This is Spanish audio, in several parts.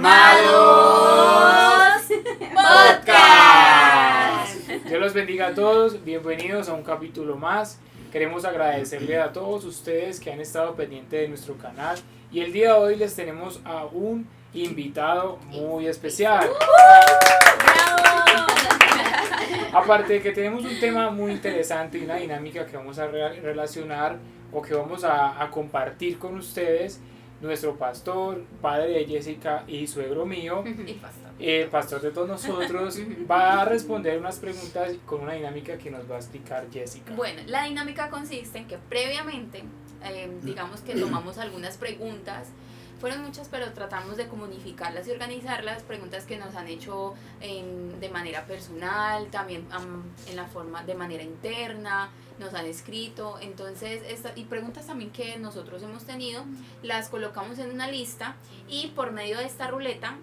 Amados Podcast. Dios los bendiga a todos, bienvenidos a un capítulo más. Queremos agradecerle a todos ustedes que han estado pendientes de nuestro canal y el día de hoy les tenemos a un invitado muy especial. Aparte de que tenemos un tema muy interesante y una dinámica que vamos a relacionar o que vamos a compartir con ustedes, nuestro pastor, padre de Jessica y suegro mío, el pastor de todos nosotros, va a responder unas preguntas con una dinámica que nos va a explicar Jessica. Bueno, la dinámica consiste en que previamente, digamos que tomamos algunas preguntas. Fueron muchas, pero tratamos de comunicarlas y organizarlas, preguntas que nos han hecho de manera personal, también en la forma de manera interna, nos han escrito, entonces, y preguntas también que nosotros hemos tenido, las colocamos en una lista y por medio de esta ruleta,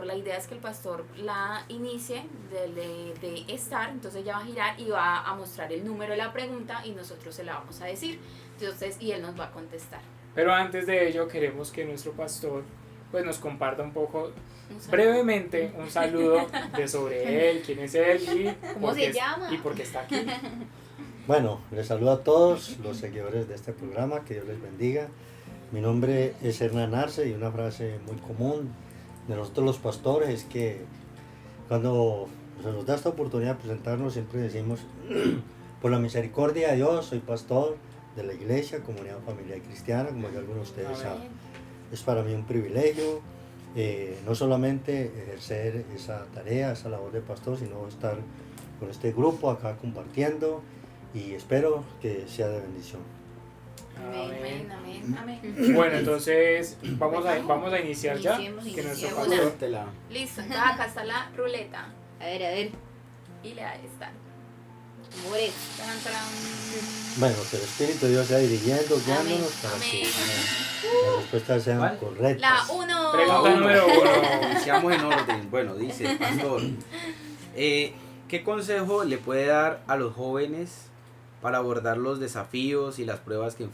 la idea es que el pastor la inicie de estar, entonces ella va a girar y va a mostrar el número de la pregunta y nosotros se la vamos a decir, entonces, y él nos va a contestar. Pero antes de ello queremos que nuestro pastor pues nos comparta un poco brevemente un saludo de sobre él, quién es él y ¿Cómo se llama? Y por qué está aquí. Bueno, les saludo a todos los seguidores de este programa, que Dios les bendiga. Mi nombre es Hernán Arce y una frase muy común de nosotros los pastores es que cuando se nos da esta oportunidad de presentarnos siempre decimos por la misericordia de Dios soy pastor de la iglesia, comunidad familiar cristiana, como ya algunos de ustedes saben. Es para mí un privilegio no solamente ejercer esa tarea, esa labor de pastor, sino estar con este grupo acá compartiendo y espero que sea de bendición. Amén, amén, amén. Bueno, entonces vamos a iniciar ya. Que nuestro pastor... Listo, acá está la ruleta. A ver. Y le da esta. Amores. Bueno, que el Espíritu de Dios sea dirigiendo, guiándonos para Amén. que las respuestas sean correctas. La 1. Pregunta número 1. Iniciamos en orden. Bueno, dice, pastor, ¿qué consejo le puede dar a los jóvenes para abordar los desafíos y las pruebas que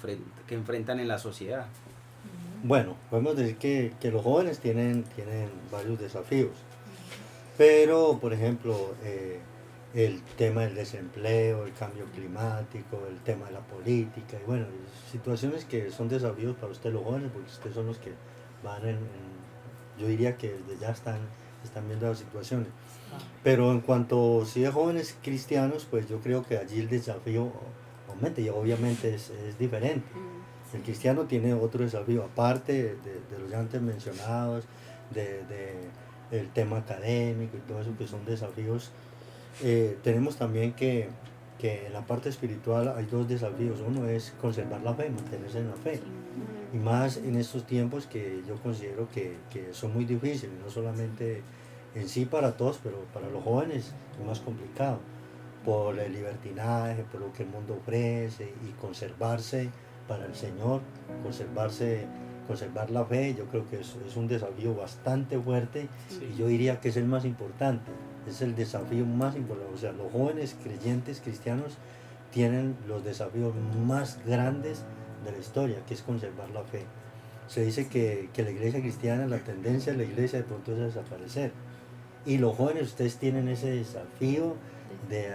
enfrentan en la sociedad? Bueno, podemos decir que los jóvenes tienen varios desafíos, pero por ejemplo el tema del desempleo, el cambio climático, el tema de la política y bueno, situaciones que son desafíos para ustedes los jóvenes porque ustedes son los que van yo diría que desde ya están viendo las situaciones. Pero en cuanto si de jóvenes cristianos, pues yo creo que allí el desafío aumenta y obviamente es diferente. El cristiano tiene otro desafío, aparte de los ya antes mencionados, el tema académico y todo eso que son desafíos. Tenemos también que en la parte espiritual hay dos desafíos. Uno es conservar la fe, mantenerse en la fe. Y más en estos tiempos que yo considero que son muy difíciles, no solamente en sí para todos, pero para los jóvenes es más complicado por el libertinaje, por lo que el mundo ofrece y conservarse para el Señor, conservar la fe, yo creo que es un desafío bastante fuerte y yo diría que es el más importante, es el desafío más importante, o sea, los jóvenes creyentes cristianos tienen los desafíos más grandes de la historia, que es conservar la fe. Se dice que la iglesia cristiana, la tendencia de la iglesia de pronto es a desaparecer. Y los jóvenes, ustedes tienen ese desafío de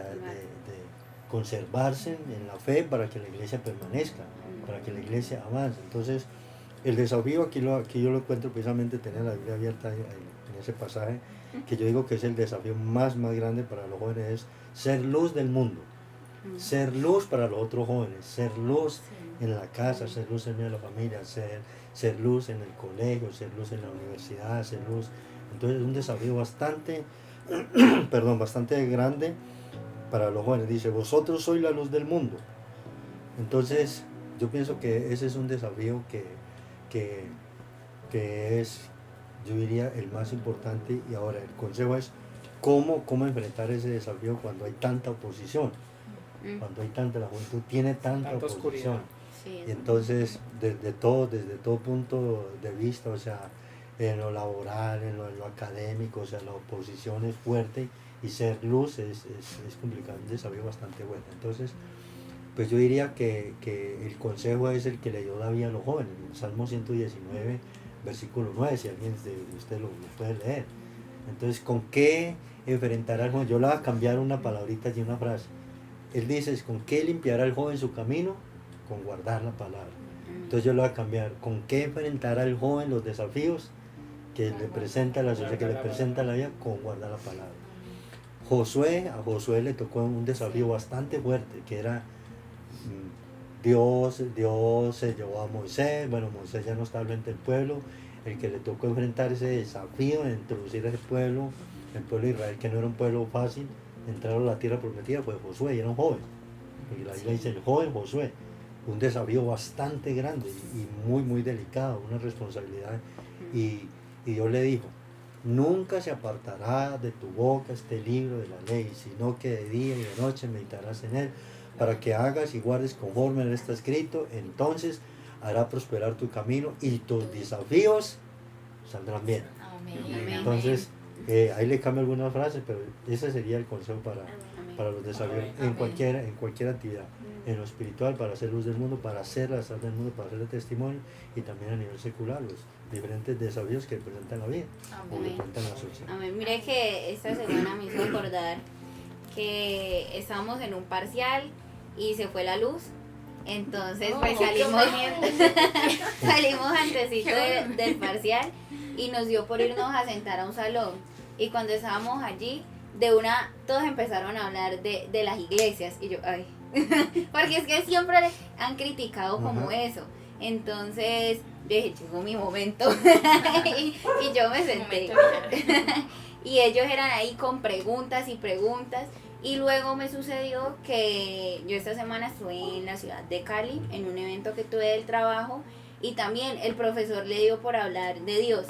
conservarse en la fe para que la iglesia permanezca, para que la iglesia avance. Entonces, el desafío aquí yo lo encuentro precisamente tener la Biblia abierta en ese pasaje, que yo digo que es el desafío más grande para los jóvenes, es ser luz del mundo, ser luz para los otros jóvenes, ser luz en la casa, ser luz en medio de la familia, ser luz en el colegio, ser luz en la universidad, ser luz. Entonces es un desafío bastante grande para los jóvenes. Dice, vosotros sois la luz del mundo. Entonces yo pienso que ese es un desafío que es, yo diría, el más importante. Y ahora el consejo es cómo enfrentar ese desafío cuando hay tanta oposición, cuando hay la juventud tiene tanta oposición. Sí, y entonces desde todo punto de vista, o sea, en lo laboral, en lo académico, o sea, la oposición es fuerte y ser luz es complicado, un desafío bastante bueno. Entonces, pues yo diría que el consejo es el que le dio David a los jóvenes. En Salmo 119 versículo 9, si alguien de usted lo puede leer. Entonces, ¿con qué enfrentará al joven? Yo le voy a cambiar una palabrita y una frase. Él dice, ¿con qué limpiará el joven su camino? Con guardar la palabra. Entonces yo lo voy a cambiar. ¿Con qué enfrentará el joven los desafíos que le presenta la sociedad, que le presenta la vida? Con guardar la palabra. A Josué le tocó un desafío bastante fuerte, que era Dios se llevó a Moisés, bueno, Moisés ya no estaba frente al pueblo, el que le tocó enfrentar ese desafío de introducir a ese pueblo, el pueblo de Israel, que no era un pueblo fácil, entrar a la tierra prometida, fue Josué, y era un joven. Y la Biblia dice el joven Josué, un desafío bastante grande y muy, muy delicado, una responsabilidad. Y Dios le dijo, nunca se apartará de tu boca este libro de la ley, sino que de día y de noche meditarás en él, para que hagas y guardes conforme a está escrito, entonces hará prosperar tu camino y tus desafíos saldrán bien. Amén. Entonces, ahí le cambio algunas frases, pero ese sería el consejo para los desafíos en cualquier actividad, en lo espiritual, para hacer luz del mundo, para hacer la sal del mundo, para hacer el testimonio, y también a nivel secular, los diferentes desafíos que presentan la vida o que presentan la sociedad. Amén. Mire que esta semana me hizo acordar que estábamos en un parcial y se fue la luz. Entonces pues salimos antesito del parcial y nos dio por irnos a sentar a un salón. Y cuando estábamos allí, de una, todos empezaron a hablar de las iglesias. Y yo, ay, porque es que siempre han criticado como eso. Entonces, yo dije, llegó mi momento. y yo me senté. Y ellos eran ahí con preguntas y preguntas. Y luego me sucedió que yo esta semana estuve en la ciudad de Cali, en un evento que tuve del trabajo. Y también el profesor le dio por hablar de Dios.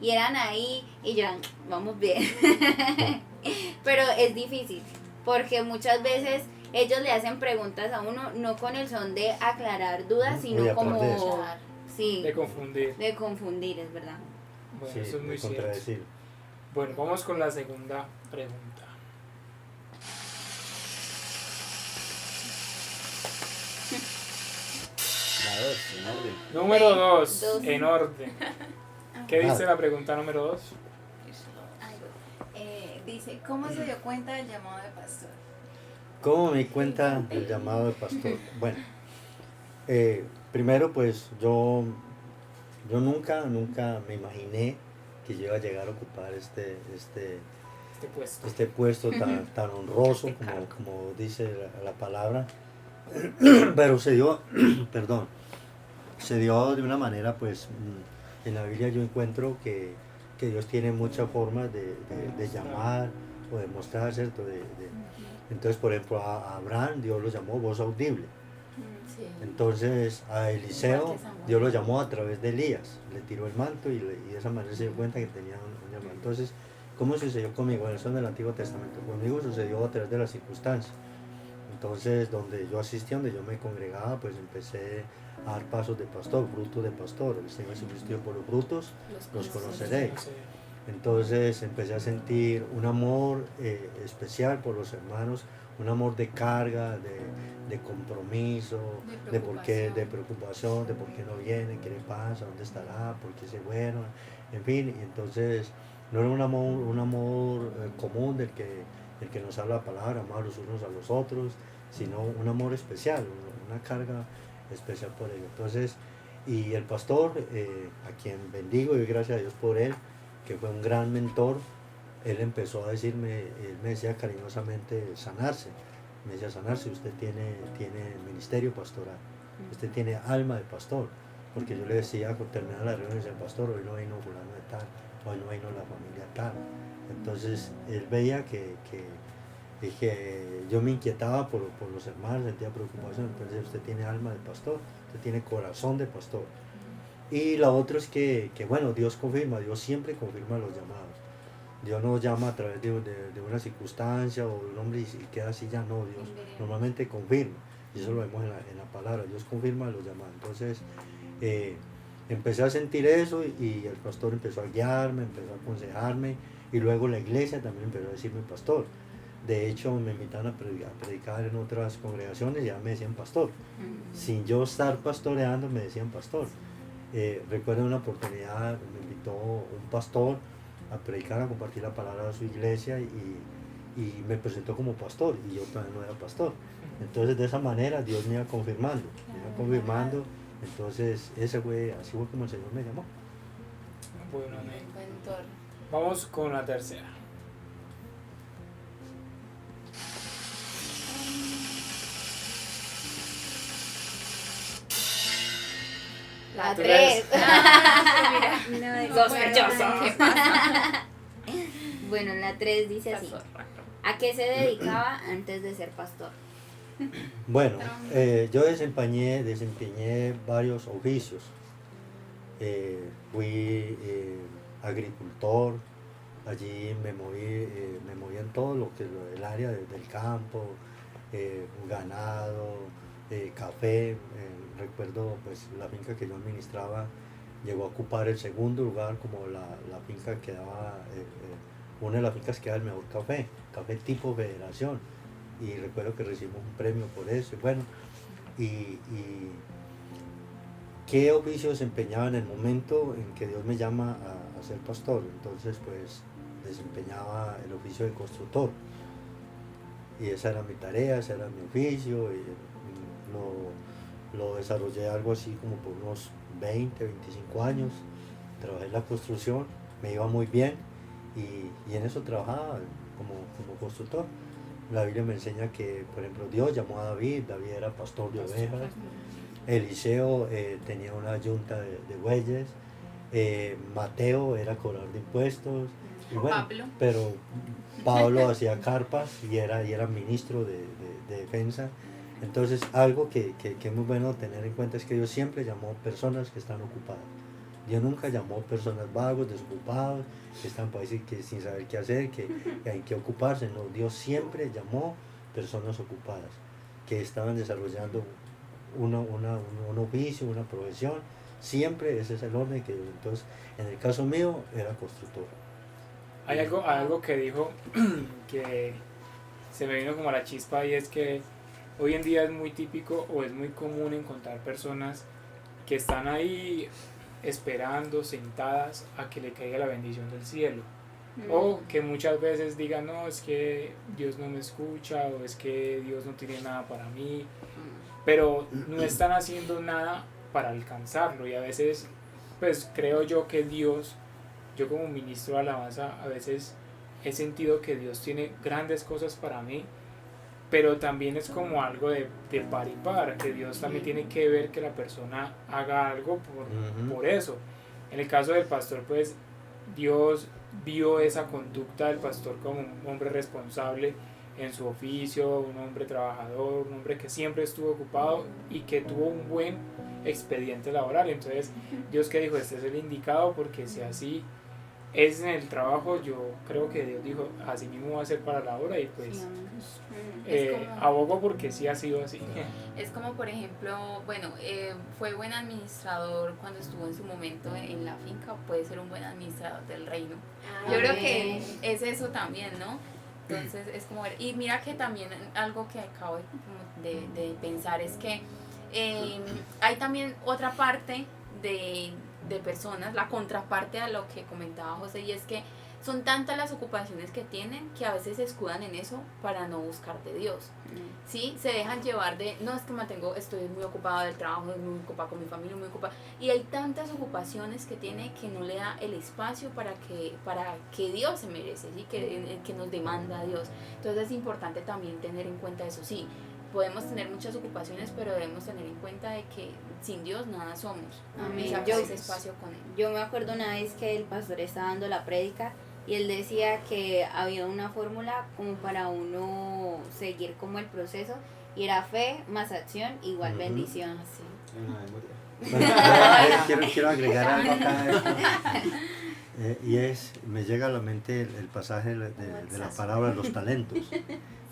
Y eran ahí y yo, vamos bien. Pero es difícil, porque muchas veces ellos le hacen preguntas a uno, no con el son de aclarar dudas, sino como... Sí, De confundir. de confundir, es verdad. Bueno, Sí, eso es muy de cierto. contradecir. Bueno, vamos con la segunda pregunta. La 2, en orden. Número 2, Dos. en orden. ¿Qué dice la pregunta número 2? Dice, ¿cómo se dio cuenta del llamado de pastor? ¿Cómo me di cuenta del llamado de pastor? Bueno, primero pues yo nunca me imaginé que yo iba a llegar a ocupar este puesto tan honroso como dice la palabra, pero se dio, perdón, se dio de una manera pues en la Biblia yo encuentro que Dios tiene muchas formas de llamar o de mostrar, ¿cierto? Entonces, por ejemplo, a Abraham Dios lo llamó voz audible. Sí. Entonces, a Eliseo Igual que Samuel. Dios lo llamó a través de Elías. Le tiró el manto y de esa manera se dio cuenta que tenía un llamado. Entonces, ¿cómo sucedió conmigo? Bueno, eso es del Antiguo Testamento. Conmigo sucedió a través de las circunstancias. Entonces, donde yo asistía, donde yo me congregaba, pues empecé a dar pasos de pastor, frutos de pastor. El Señor Jesucristo dijo, por los frutos los conoceréis. Entonces empecé a sentir un amor especial por los hermanos, un amor de carga, de compromiso, de preocupación, de por qué no viene, qué le pasa, dónde estará, por qué se fueron, en fin. Y entonces no era un amor común del que nos habla la palabra, amar los unos a los otros, sino un amor especial, una carga especial por ello. Entonces, y el pastor, a quien bendigo y doy gracias a Dios por él, que fue un gran mentor, él empezó a decirme, él me decía cariñosamente sanarse, me decía sanarse, usted tiene ministerio pastoral, usted tiene alma de pastor, porque yo le decía al terminar la reunión, decía, pastor, hoy no vino fulano de tal, hoy no vino la familia tal. Entonces él veía que yo me inquietaba por los hermanos, sentía preocupación, entonces usted tiene alma de pastor, usted tiene corazón de pastor. Y la otra es que bueno, Dios siempre confirma los llamados. Dios no llama a través de una circunstancia o de un hombre y queda así ya, no, Dios normalmente confirma. Y eso lo vemos en la palabra, Dios confirma los llamados. Entonces empecé a sentir eso y el pastor empezó a guiarme, empezó a aconsejarme y luego la iglesia también empezó a decirme pastor. De hecho me invitaron a predicar en otras congregaciones y ya me decían pastor. Sin yo estar pastoreando me decían pastor. Recuerdo una oportunidad, me invitó un pastor a predicar, a compartir la palabra de su iglesia y me presentó como pastor y yo todavía no era pastor. Entonces de esa manera Dios me iba confirmando, entonces así fue como el Señor me llamó. Bueno, amén. Buen mentor. Vamos con la tercera. La Tres. 3. No, Sospechoso. ¿Qué pasa? Bueno, la 3 dice así. ¿A qué se dedicaba antes de ser pastor? Bueno, yo desempeñé varios oficios. Fui agricultor, allí me moví en todo lo que el área del campo, ganado, café. Recuerdo pues la finca que yo administraba llegó a ocupar el segundo lugar como la finca que daba, una de las fincas que daba el mejor café tipo Federación, y recuerdo que recibimos un premio por eso. Bueno, y qué oficio desempeñaba en el momento en que Dios me llama a ser pastor. Entonces pues desempeñaba el oficio de constructor y esa era mi tarea, ese era mi oficio, y lo desarrollé algo así como por unos 20, 25 años. Trabajé en la construcción, me iba muy bien y en eso trabajaba como constructor. La Biblia me enseña que, por ejemplo, Dios llamó a David era pastor de ovejas. Eliseo tenía una yunta de bueyes. Mateo era cobrador de impuestos. Y bueno, Pablo. pero Pablo hacía carpas y era ministro de defensa. Entonces, algo que es muy bueno tener en cuenta es que Dios siempre llamó personas que están ocupadas. Dios nunca llamó personas vagos, desocupados, que están por ahí sin saber qué hacer, que hay que ocuparse. No, Dios siempre llamó personas ocupadas, que estaban desarrollando un oficio, una profesión. Siempre ese es el orden que Dios. Entonces, en el caso mío, era constructor. Hay algo que dijo que se me vino como a la chispa, y es que hoy en día es muy típico o es muy común encontrar personas que están ahí esperando, sentadas a que le caiga la bendición del cielo. O que muchas veces digan, no, es que Dios no me escucha, o es que Dios no tiene nada para mí, pero no están haciendo nada para alcanzarlo. Y a veces, pues creo yo que Dios, yo como ministro de alabanza, a veces he sentido que Dios tiene grandes cosas para mí, pero también es como algo de par y par, que Dios también tiene que ver que la persona haga algo por eso. En el caso del pastor, pues Dios vio esa conducta del pastor como un hombre responsable en su oficio, un hombre trabajador, un hombre que siempre estuvo ocupado y que tuvo un buen expediente laboral. Entonces Dios que dijo, este es el indicado, porque si así es en el trabajo, yo creo que Dios dijo, así mismo va a ser para la obra, y pues abogo porque sí ha sido así. Es como, por ejemplo, bueno, fue buen administrador cuando estuvo en su momento en la finca, puede ser un buen administrador del reino. Yo creo que es eso también, ¿no? Entonces es como ver, y mira que también algo que acabo de pensar es que hay también otra parte de personas, la contraparte a lo que comentaba José, y es que son tantas las ocupaciones que tienen que a veces se escudan en eso para no buscar de Dios. ¿Sí? Se dejan llevar de, no, es que estoy muy ocupada del trabajo, muy ocupada con mi familia, muy ocupada, y hay tantas ocupaciones que tiene que no le da el espacio para que Dios se merece, ¿sí? que nos demanda a Dios. Entonces es importante también tener en cuenta eso. Sí, podemos tener muchas ocupaciones, pero debemos tener en cuenta de que sin Dios nada somos. Amén. Y sacar ese espacio con Él. Yo me acuerdo una vez que el pastor estaba dando la prédica y él decía que había una fórmula como para uno seguir como el proceso, y era fe más acción igual bendición. Sí. Bueno, quiero agregar algo acá a esto. Me llega a la mente el pasaje de la parábola de los talentos.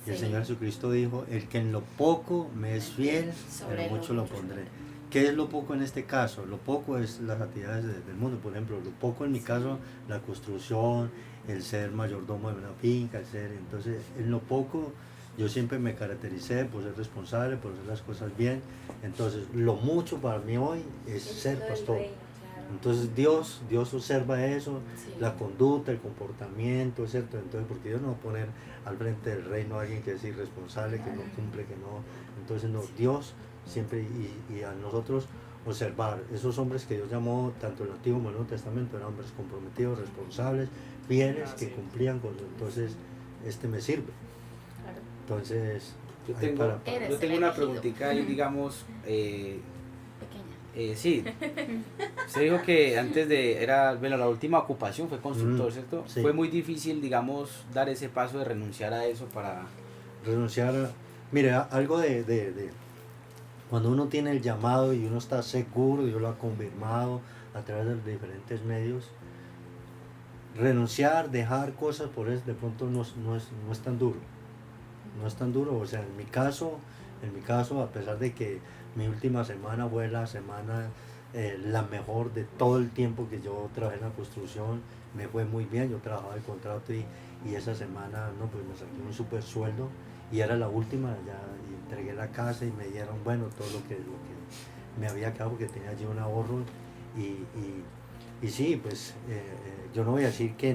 Y el Señor Jesucristo dijo, el que en lo poco me es fiel, en lo mucho lo pondré. ¿Qué es lo poco en este caso? Lo poco es las actividades del mundo. Por ejemplo, lo poco en mi caso, la construcción, el ser mayordomo de una finca, entonces en lo poco yo siempre me caractericé por ser responsable, por hacer las cosas bien. Entonces lo mucho para mí hoy es ser pastor. Entonces Dios observa eso, Sí. la conducta, el comportamiento, ¿cierto? Entonces, porque Dios no va a poner al frente del reino a alguien que es irresponsable, que no cumple, que no. Entonces, no, Dios siempre, y a nosotros observar esos hombres que Dios llamó, tanto en el Antiguo como en el Nuevo Testamento, eran hombres comprometidos, responsables, fieles, que sí. cumplían con eso. Entonces, me sirve. Claro. Entonces, Yo ahí tengo, Eres yo tengo el una elegido. preguntita ahí, digamos, Pequeña. sí, se dijo que antes de, bueno, la última ocupación fue constructor, ¿cierto? sí. Fue muy difícil, digamos, dar ese paso de renunciar a eso para... renunciar mire, algo de cuando uno tiene el llamado y uno está seguro, Dios lo ha confirmado a través de los diferentes medios, renunciar, dejar cosas por eso de pronto no es tan duro, no es tan duro. O sea, en mi caso, a pesar de que mi última semana fue la semana la mejor de todo el tiempo que yo trabajé en la construcción, me fue muy bien, yo trabajaba el contrato y esa semana no, pues me saqué un super sueldo y era la última, ya y entregué la casa y me dieron, bueno, todo lo que me había quedado porque tenía allí un ahorro y sí, pues yo no voy a decir que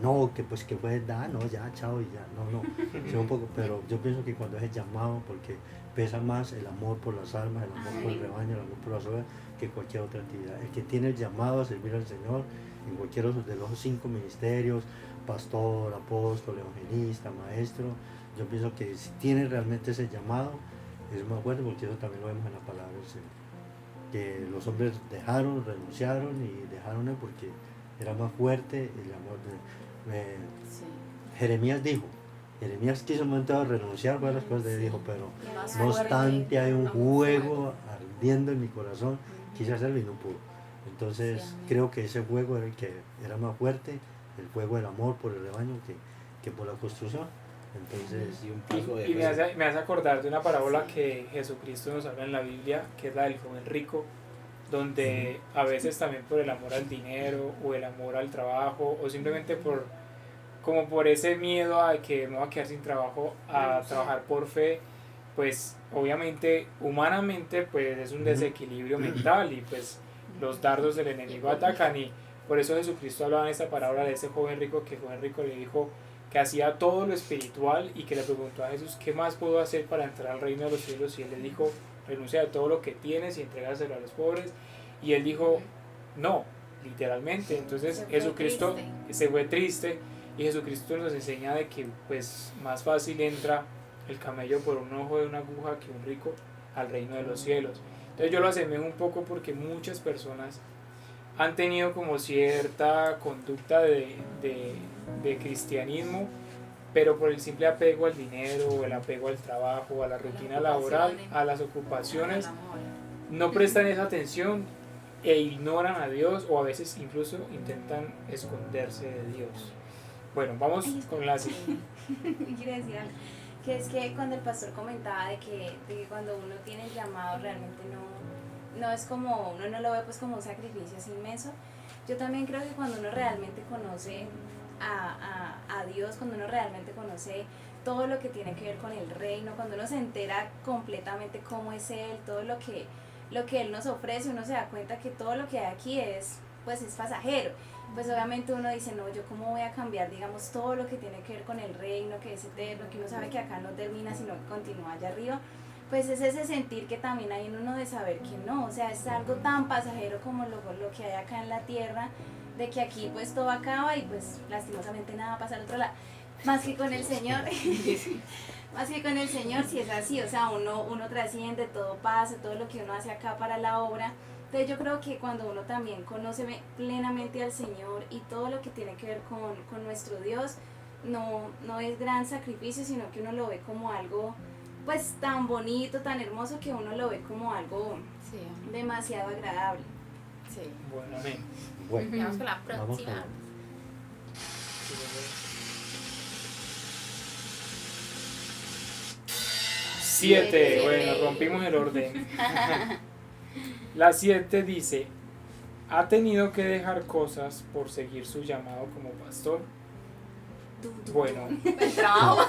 no, que pues que fue, no, ya, chao y ya, no, sí, un poco, pero yo pienso que cuando es el llamado, porque pesa más el amor por las almas, el amor por el rebaño, el amor por las ovejas, que cualquier otra actividad. El que tiene el llamado a servir al Señor en cualquiera de los 5 ministerios, pastor, apóstol, evangelista, maestro, yo pienso que si tiene realmente ese llamado, es más fuerte, porque eso también lo vemos en la palabra del Señor. Que los hombres renunciaron y dejaron porque era más fuerte el amor Sí. Jeremías quiso en un momento de renunciar a las cosas de Dios, dijo, pero Más no fuerte, obstante hay un como fuego ardiendo en mi corazón, quise hacerlo y no pudo. Entonces Sí, amén. creo que ese fuego era el que era más fuerte, el fuego del amor por el rebaño que por la construcción. Entonces, Y un paso de Y me hace acordar de una parábola que Jesucristo nos habla en la Biblia, que es la del joven rico, donde a veces también por el amor al dinero o el amor al trabajo o simplemente como por ese miedo a que me voy a quedar sin trabajo, a trabajar por fe, pues obviamente humanamente pues es un desequilibrio mental y pues los dardos del enemigo atacan, y por eso Jesucristo hablaba en esta parábola de ese joven rico, que el joven rico le dijo que hacía todo lo espiritual y que le preguntó a Jesús, ¿qué más puedo hacer para entrar al reino de los cielos? Y él le dijo, renuncia a todo lo que tienes y entrégaselo a los pobres. Y él dijo, no, literalmente. Entonces Se fue Jesucristo triste. se fue triste, y Jesucristo nos enseña de que pues más fácil entra el camello por un ojo de una aguja que un rico al reino de los cielos. Entonces yo lo asemejo un poco porque muchas personas han tenido como cierta conducta de cristianismo, pero por el simple apego al dinero, o el apego al trabajo, a la rutina laboral, a las ocupaciones, Al amor. no prestan esa atención e ignoran a Dios, o a veces incluso intentan esconderse de Dios. Bueno, vamos con la siguiente. Quiero decir algo, que es que cuando el pastor comentaba de que cuando uno tiene el llamado realmente no es como, uno no lo ve pues como un sacrificio así inmenso. Yo también creo que cuando uno realmente conoce a Dios, cuando uno realmente conoce todo lo que tiene que ver con el reino, cuando uno se entera completamente cómo es Él, todo lo que Él nos ofrece, uno se da cuenta que todo lo que hay aquí es pasajero. Pues obviamente uno dice, no, yo cómo voy a cambiar, digamos, todo lo que tiene que ver con el reino, que es eterno, que uno sabe que acá no termina, sino que continúa allá arriba. Pues es ese sentir que también hay en uno de saber que no, o sea, es algo tan pasajero como lo que hay acá en la tierra, de que aquí pues todo acaba y pues lastimosamente nada pasa al otro lado. Más que con el Señor, más que con el Señor, si es así, o sea, uno trasciende, todo pasa, todo lo que uno hace acá para la obra. Entonces yo creo que cuando uno también conoce plenamente al Señor y todo lo que tiene que ver con nuestro Dios, no es gran sacrificio, sino que uno lo ve como algo pues tan bonito, tan hermoso, que uno lo ve como algo Sí, demasiado agradable. sí. Bueno, amén. bueno, Vamos con la vamos próxima. con- Siete. Bueno, rompimos el orden. La 7 dice, ¿ha tenido que dejar cosas por seguir su llamado como pastor? Bueno, El trabajo.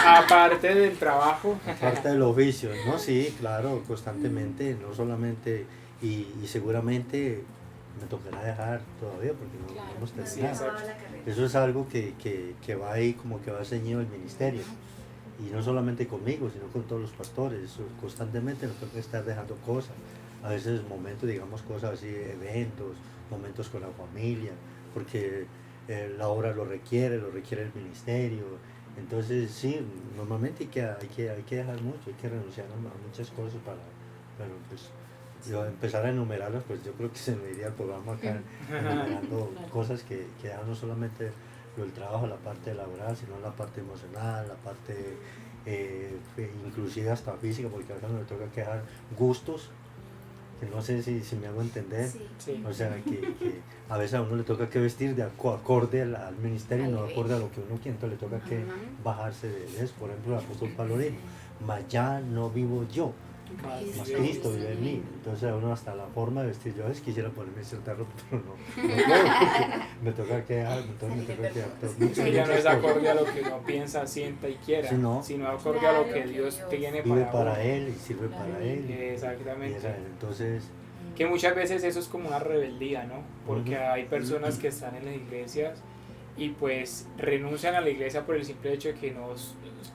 aparte del trabajo, parte del oficio, ¿no? Sí, claro, constantemente, no solamente, y seguramente me tocará dejar todavía porque no, Claro, no hemos no, sí, terminado. exacto. Eso es algo que va ahí, como que va ceñido el ministerio. Y no solamente conmigo, sino con todos los pastores. Eso, constantemente nos toca estar dejando cosas. A veces momentos, digamos, cosas así, eventos, momentos con la familia, porque la obra lo requiere el ministerio. Entonces, sí, normalmente hay que dejar mucho, hay que renunciar a muchas cosas pero pues, yo empezar a enumerarlas, pues yo creo que se me iría el programa acá enumerando cosas que ya no solamente el trabajo, la parte laboral, sino la parte emocional, la parte inclusive hasta física, porque a veces me toca quedar gustos, que no sé si me hago entender. Sí. Sí. O sea, que a veces a uno le toca que vestir de acorde al ministerio, no acorde a lo que uno quiere, entonces le toca que bajarse de eso. Por ejemplo, el apóstol Pablo dijo, mas ya no vivo yo, mas Cristo vive en mí. Entonces a uno hasta la forma de vestir, yo a veces quisiera ponerme cierta ropa, pero no puedo, porque me toca quedar, entonces me toca quedar todo. Que ya no es acorde a lo que uno piensa, sienta y quiera, Sí, no. sino acorde a lo que Dios tiene Vive para para uno. él y sirve para él. Exactamente. Entonces, Que muchas veces eso es como una rebeldía, ¿no? Porque Ujú. hay personas que están en las iglesias y pues renuncian a la iglesia por el simple hecho de que no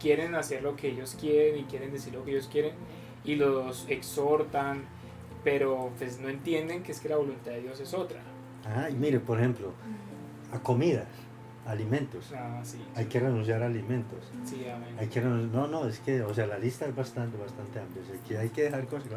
quieren hacer lo que ellos quieren y quieren decir lo que ellos quieren y los exhortan, pero pues no entienden que es que la voluntad de Dios es otra. y mire, por ejemplo, a comidas, alimentos. Ah, sí, Hay que renunciar a alimentos. sí, amén. Hay que no, es que, o sea, la lista es bastante amplia. O sea, que hay que dejar cosas,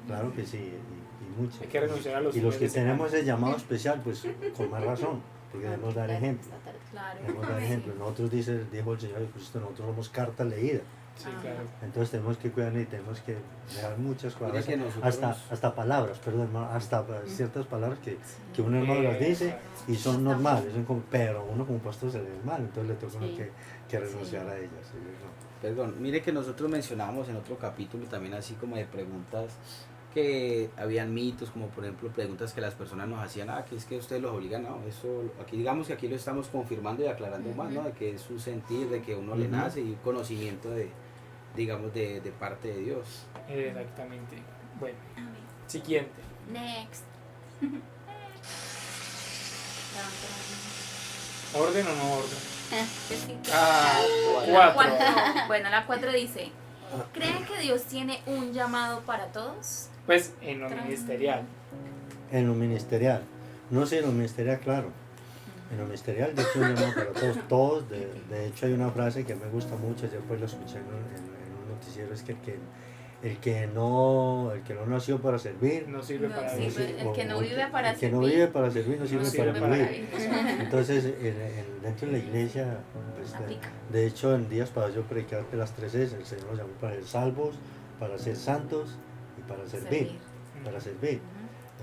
claro que sí, y muchas. Hay que renunciar a los Y los que fines de semana. tenemos ese llamado especial, pues con más razón, porque debemos dar ejemplo. Claro. Debemos dar ejemplo. Nosotros, dijo el Señor Jesucristo, nosotros somos carta leída. Sí, claro. Entonces tenemos que cuidar y tenemos que dejar muchas Mira cosas, que nosotros- hasta palabras, perdón, hermano, hasta ciertas palabras que un hermano las dice y son normales, pero uno como pastor se le ve mal, entonces le toca a uno que renunciar a ellas. ¿Sí? ¿No? Perdón, mire que nosotros mencionábamos en otro capítulo también así como de preguntas que habían mitos, como por ejemplo preguntas que las personas nos hacían, que es que ustedes los obligan, no, eso, aquí digamos que aquí lo estamos confirmando y aclarando más, ¿no? De que es un sentir, de que uno le nace y un conocimiento de, digamos, de parte de Dios. Exactamente. Bueno, siguiente. Next. ¿Orden o no orden? La 4. 4. Bueno, la 4 dice, ¿creen que Dios tiene un llamado para todos? Pues en lo ministerial. En lo ministerial, no sé, en lo ministerial, claro. En lo ministerial, de hecho, un llamado para todos. De hecho, hay una frase que me gusta mucho, yo pues lo escuché en un noticiero, es que el que no nació para servir, No sirve No para sirve. Dios. El que no vive para el que no servir, vive para servir no sirve sirve para para vivir. Entonces, dentro de la iglesia, pues, Aplica. de hecho, en días pasados yo predicaba que las 3 es, el Señor nos llamó para ser salvos, para ser santos y para servir. Para servir.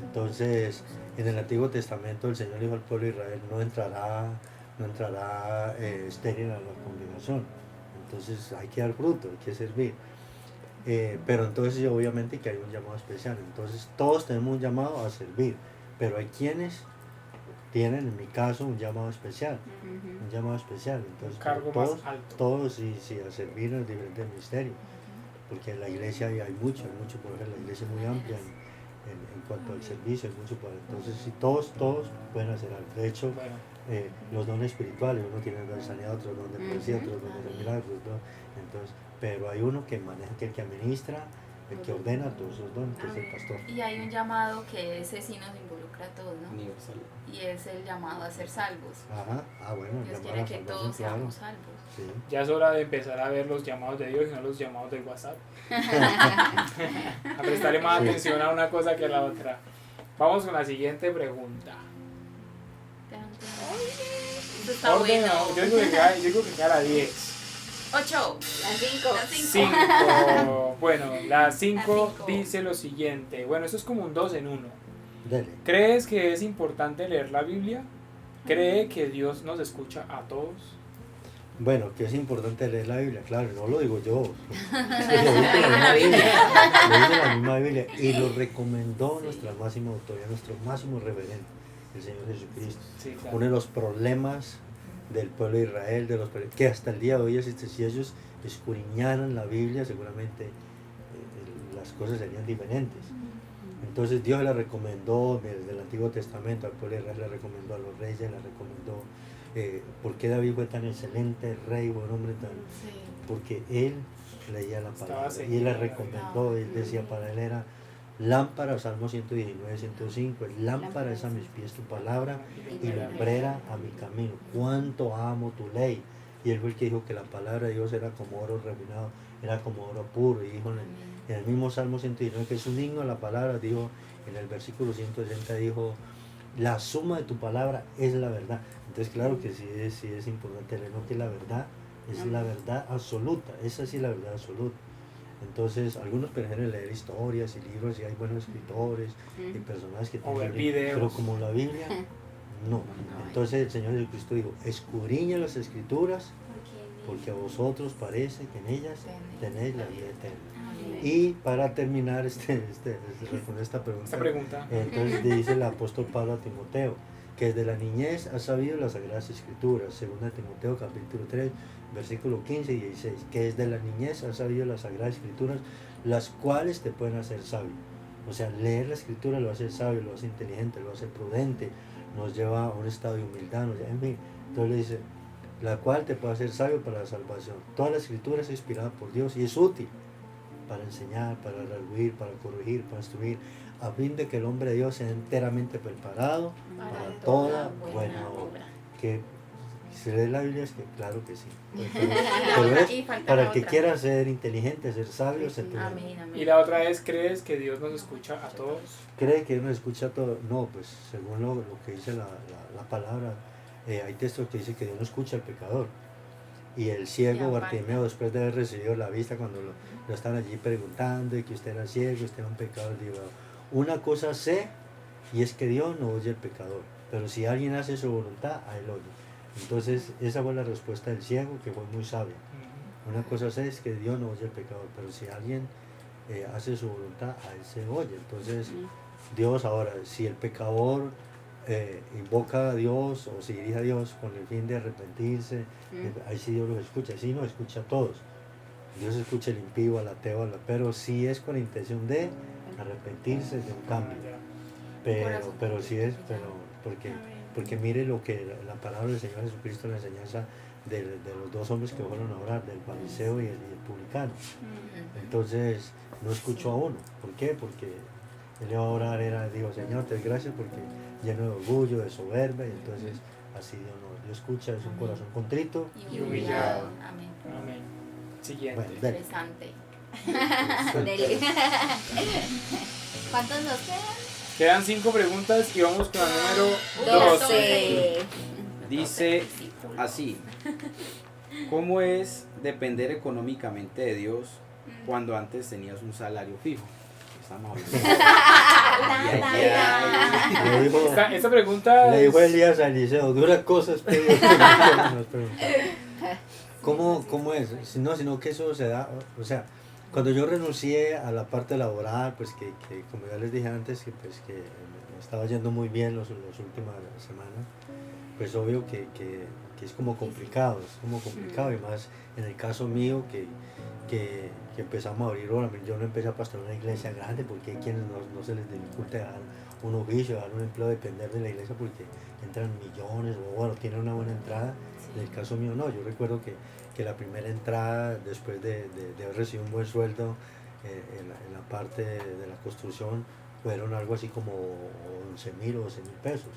Entonces, en el Antiguo Testamento el Señor dijo al pueblo de Israel, no entrará estéril a la congregación. Entonces hay que dar fruto, hay que servir. Pero entonces obviamente que hay un llamado especial. Entonces todos tenemos un llamado a servir, pero hay quienes tienen, en mi caso, un llamado especial. Un llamado especial. Entonces, Un cargo todos, más alto. todos sí, a servir en los diferentes ministerios. Porque en la iglesia hay mucho, por ejemplo, la iglesia es muy amplia en cuanto al servicio, hay mucho para. Entonces, sí, todos pueden hacer algo. De hecho, Bueno, los dones espirituales, uno tiene don de sanidad, otro don de profecía, otro don de milagros, ¿no? Entonces, pero hay uno que maneja, que el que administra, el que ordena todos esos dones, que es el pastor. Y hay un llamado que ese sí nos involucra a todos, ¿no? Universal. Y es el llamado a ser salvos. Ajá, bueno, el Dios llamado a quiere la que salvación, todos claro. seamos salvos. Sí. ya es hora de empezar a ver los llamados de Dios y no los llamados del WhatsApp. A prestarle más Sí. atención a una cosa que a la otra. Vamos con la siguiente pregunta. Esto está Orden, bueno. no, yo digo que queda la 10. 8. Las 5. Las 5. 5. Bueno, la 5 cinco. dice lo siguiente. Bueno, eso es como un 2 en 1. Dele. ¿Crees que es importante leer la Biblia? ¿Cree que Dios nos escucha a todos? Bueno, que es importante leer la Biblia, claro, no lo digo yo. Es que Lo dice la Biblia. Lo dice la misma Biblia y lo recomendó nuestra máxima autoridad, nuestro máximo reverente, el Señor Jesucristo. Sí, claro. Uno de los problemas del pueblo de Israel, que hasta el día de hoy existe, si ellos escudriñaran la Biblia, seguramente las cosas serían diferentes. Entonces Dios le recomendó desde el Antiguo Testamento al pueblo de Israel, le recomendó a los reyes, le recomendó por qué David fue tan excelente rey, buen hombre, Sí. porque él leía la palabra Estaba y él le seguido, recomendó, él decía para él era lámpara, Salmo 119, 105, lámpara es a mis pies tu palabra y lumbrera a mi camino. Cuánto amo tu ley. Y él fue el que dijo que la palabra de Dios era como oro refinado, era como oro puro. Y dijo en el mismo Salmo 119 que es un himno a la palabra, dijo en el versículo 160, dijo, la suma de tu palabra es la verdad. Entonces claro que sí es importante leer, no que la verdad es la verdad absoluta, esa sí es la verdad absoluta. Entonces, algunos prefieren leer historias y libros y hay buenos escritores y personas que O ver tienen, videos. pero como la Biblia, no. Entonces el Señor Jesucristo dijo, escudriña las escrituras porque a vosotros parece que en ellas tenéis la vida eterna. Y para terminar responder esta pregunta, entonces dice el apóstol Pablo a Timoteo, que desde la niñez has sabido las Sagradas Escrituras, según Timoteo capítulo 3, versículo 15 y 16, que desde la niñez has sabido las Sagradas Escrituras, las cuales te pueden hacer sabio. O sea, leer la Escritura lo hace sabio, lo hace inteligente, lo hace prudente, nos lleva a un estado de humildad, en fin. Entonces le dice, la cual te puede hacer sabio para la salvación. Toda la Escritura es inspirada por Dios y es útil para enseñar, para redarguir, para corregir, para instruir, a fin de que el hombre de Dios sea enteramente preparado para toda buena obra. Que se lee la Biblia, es que claro que sí. Pero es Y falta para la el que otra. quiera ser inteligente, ser sabio, ser prudente. Amén, amén. Y la otra es, ¿crees que Dios nos escucha a todos? ¿Cree que uno escucha todo? No, pues según lo que dice la palabra, hay textos que dicen que Dios no escucha al pecador. Y el ciego Ya, Bartimeo, después de haber recibido la vista, cuando lo están allí preguntando y que usted era ciego, usted era un pecador, digo, una cosa sé, y es que Dios no oye al pecador, pero si alguien hace su voluntad, a él oye. Entonces esa fue la respuesta del ciego, que fue muy sabia. Una cosa sé es que Dios no oye al pecador, pero si alguien hace su voluntad, a él se oye. Entonces Dios ahora, si el pecador invoca a Dios o se dirige a Dios con el fin de arrepentirse, ahí sí Dios los escucha, sí nos escucha a todos. Dios escucha al impío, al ateo, pero sí es con la intención de arrepentirse, de un cambio. Pero sí es, porque mire lo que la palabra del Señor Jesucristo, la enseñanza de los dos hombres que fueron a orar, del fariseo y el publicano. Entonces no escuchó a uno. ¿Por qué? Porque él iba a orar, digo, Señor, te doy gracias porque lleno de orgullo, de soberbia, y entonces así Dios escucha, es un corazón contrito Y humillado. Amén. Amén. Siguiente. Bueno, dale. Interesante. Dele. ¿Cuántos nos quedan? Quedan 5 preguntas y vamos con la número 12. 12. Dice así, ¿cómo es depender económicamente de Dios cuando antes tenías un salario fijo? Estamos hablando. Le dijo, Esta pregunta le dijo es- Elías a Eliseo, duras cosas, pero ¿cómo es? Sino que eso se da, o sea, cuando yo renuncié a la parte laboral, pues que como ya les dije antes, que me estaba yendo muy bien las últimas semanas, pues obvio que es como complicado, y más en el caso mío que empezamos a abrir horas. Yo no empecé a pastorear una iglesia grande porque hay quienes no se les dificulta dar un oficio, dar un empleo, depender de la iglesia porque entran millones o bueno, tienen una buena entrada. En el caso mío no, yo recuerdo que la primera entrada después de haber recibido un buen sueldo en la parte de la construcción fueron algo así como 11,000 o 12,000 pesos.